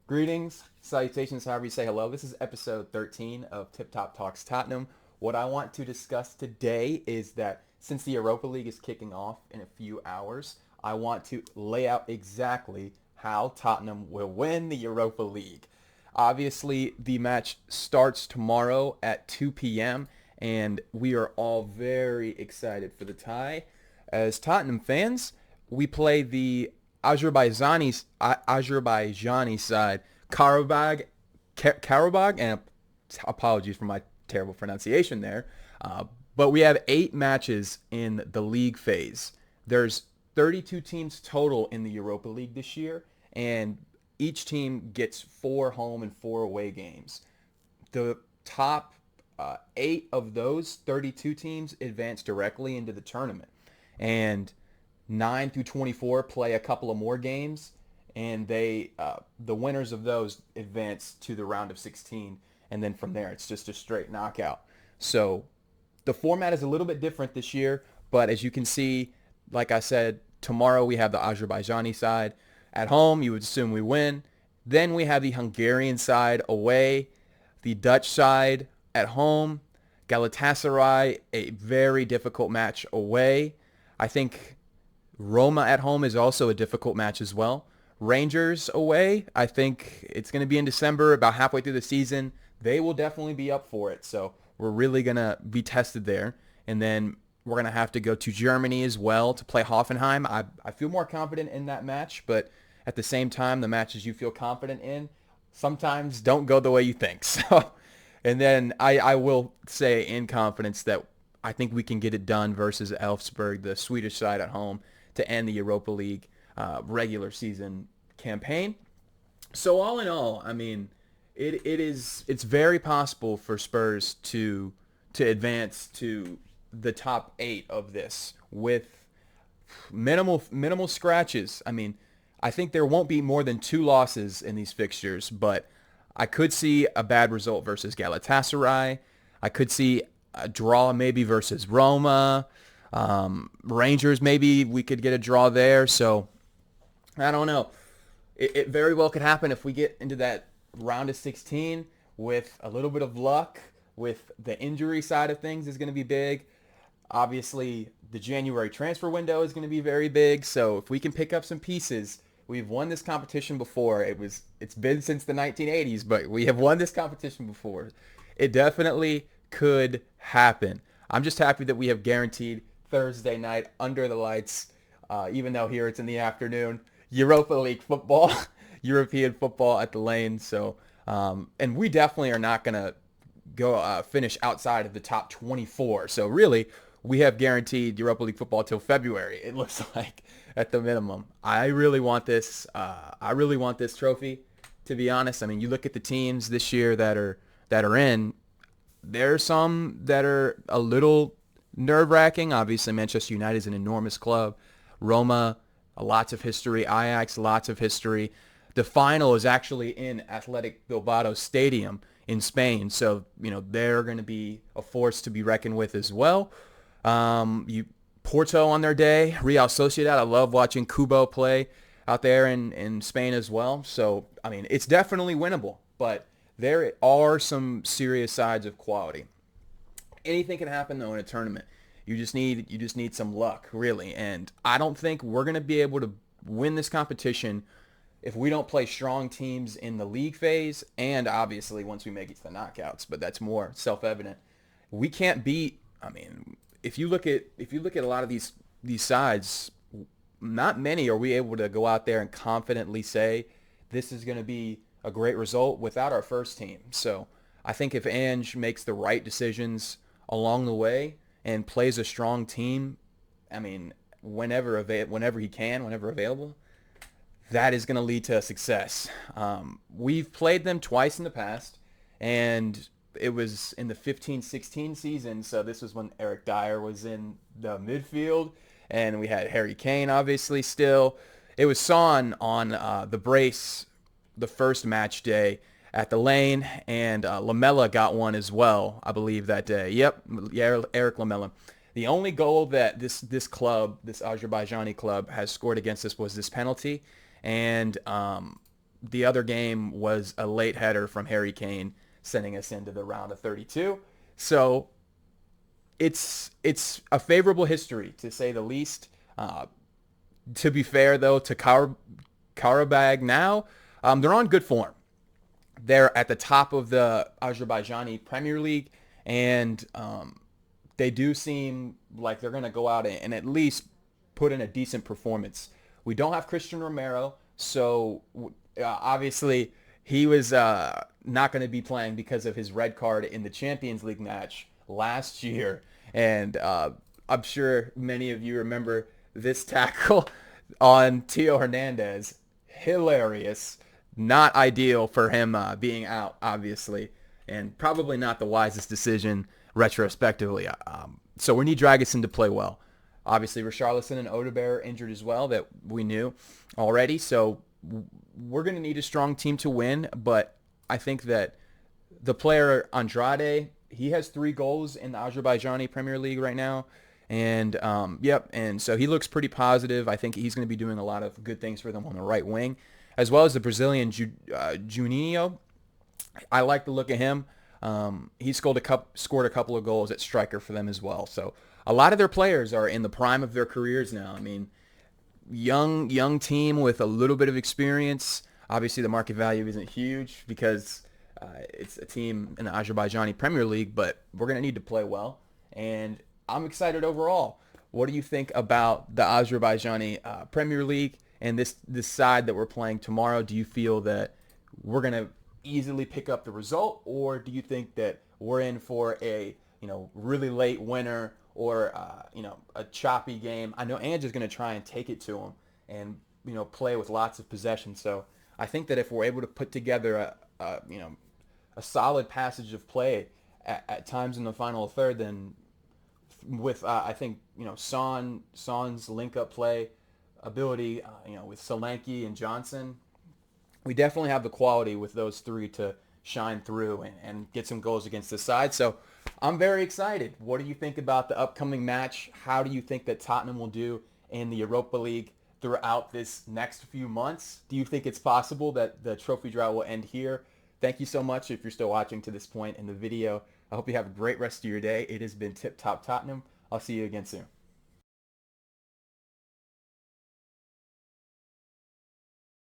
Greetings, salutations, however you say hello. This is episode 13 of Tip Top Talks Tottenham. What I want to discuss today is that since the Europa League is kicking off in a few hours, I want to lay out exactly how Tottenham will win the Europa League. Obviously, the match starts tomorrow at 2 p.m., and we are all very excited for the tie. As Tottenham fans, we play the Azerbaijani side, Karabag, and apologies for my terrible pronunciation there. But we have 8 matches in the league phase. There's 32 teams total in the Europa League this year, and each team gets 4 home and 4 away games. The top 8 of those 32 teams advance directly into the tournament. And 9 through 24 play a couple of more games, and the winners of those advance to the round of 16, and then from there it's just a straight knockout. So the format is a little bit different this year, but as you can see, like I said, tomorrow we have the Azerbaijani side. At home, you would assume we win. Then we have the Hungarian side away, the Dutch side at home, Galatasaray, a very difficult match away. I think Roma at home is also a difficult match as well. Rangers away, I think it's going to be in December, about halfway through the season. They will definitely be up for it, so we're really going to be tested there. And then we're going to have to go to Germany as well to play Hoffenheim. I feel more confident in that match, but at the same time, the matches you feel confident in sometimes don't go the way you think. So, and then I will say in confidence that I think we can get it done versus Elfsborg, the Swedish side at home, to end the Europa League regular season campaign. So all in all, I mean, it's very possible for Spurs to advance to the top 8 of this with minimal scratches. I mean, I think there won't be more than 2 losses in these fixtures, but I could see a bad result versus Galatasaray. I could see a draw maybe versus Roma. Rangers, maybe we could get a draw there. So I don't know. It very well could happen if we get into that round of 16 with a little bit of luck. With the injury side of things is going to be big. Obviously, the January transfer window is going to be very big. So if we can pick up some pieces, we've won this competition before. It's been since the 1980s, but we have won this competition before. It definitely could happen. I'm just happy that we have guaranteed Thursday night under the lights, even though here it's in the afternoon, Europa League football, European football at the Lane. So, and we definitely are not going to go finish outside of the top 24. So really, we have guaranteed Europa League football till February. It looks like at the minimum. I really want this. I really want this trophy. To be honest, I mean, you look at the teams this year that are in. There are some that are a little nerve-wracking. Obviously, Manchester United is an enormous club. Roma, lots of history. Ajax, lots of history. The final is actually in Athletic Bilbao Stadium in Spain, so they're going to be a force to be reckoned with as well. Porto on their day, Real Sociedad. I love watching Kubo play out there in Spain as well. So I mean, it's definitely winnable, but there are some serious sides of quality. Anything can happen though in a tournament. You just need some luck, really. And I don't think we're going to be able to win this competition if we don't play strong teams in the league phase, and obviously once we make it to the knockouts. But that's more self-evident. We can't beat. I mean, if you look at a lot of these sides, not many are we able to go out there and confidently say this is going to be a great result without our first team. So I think if Ange makes the right decisions along the way and plays a strong team, I mean, whenever he can, whenever available, that is going to lead to success. We've played them twice in the past, and it was in the 15-16 season, so this was when Eric Dyer was in the midfield, and we had Harry Kane, obviously, still. It was Son on the brace the first match day at the Lane, and Lamela got one as well, I believe, that day. Yep, yeah, Eric Lamela. The only goal that this club, this Azerbaijani club, has scored against us was this penalty, and the other game was a late header from Harry Kane, sending us into the round of 32. So it's a favorable history, to say the least. To be fair, though, to Karabag now, they're on good form. They're at the top of the Azerbaijani Premier League, and they do seem like they're going to go out and at least put in a decent performance. We don't have Christian Romero, so obviously he was not going to be playing because of his red card in the Champions League match last year. And I'm sure many of you remember this tackle on Tio Hernandez. Hilarious. Not ideal for him being out, obviously, and probably not the wisest decision retrospectively. So we need Dragusin to play well. Obviously, Richarlison and Odegaard injured as well, that we knew already. So we're going to need a strong team to win, but I think that the player Andrade, he has 3 goals in the Azerbaijani Premier League right now. And, and so he looks pretty positive. I think he's going to be doing a lot of good things for them on the right wing, as well as the Brazilian Juninho. I like the look of him. He scored a couple of goals at striker for them as well. So a lot of their players are in the prime of their careers now. I mean, young team with a little bit of experience. Obviously, the market value isn't huge because it's a team in the Azerbaijani Premier League, but we're going to need to play well. And I'm excited overall. What do you think about the Azerbaijani Premier League and this side that we're playing tomorrow? Do you feel that we're going to easily pick up the result, or do you think that we're in for a really late winner or a choppy game? I know Ange is going to try and take it to him and play with lots of possession. So I think that if we're able to put together a solid passage of play at times in the final third, then with I think Son's link up play ability, with Solanke and Johnson, we definitely have the quality with those 3 to shine through and get some goals against this side. So I'm very excited. What do you think about the upcoming match? How do you think that Tottenham will do in the Europa League throughout this next few months? Do you think it's possible that the trophy drought will end here? Thank you so much if you're still watching to this point in the video. I hope you have a great rest of your day. It has been Tip Top Tottenham. I'll see you again soon.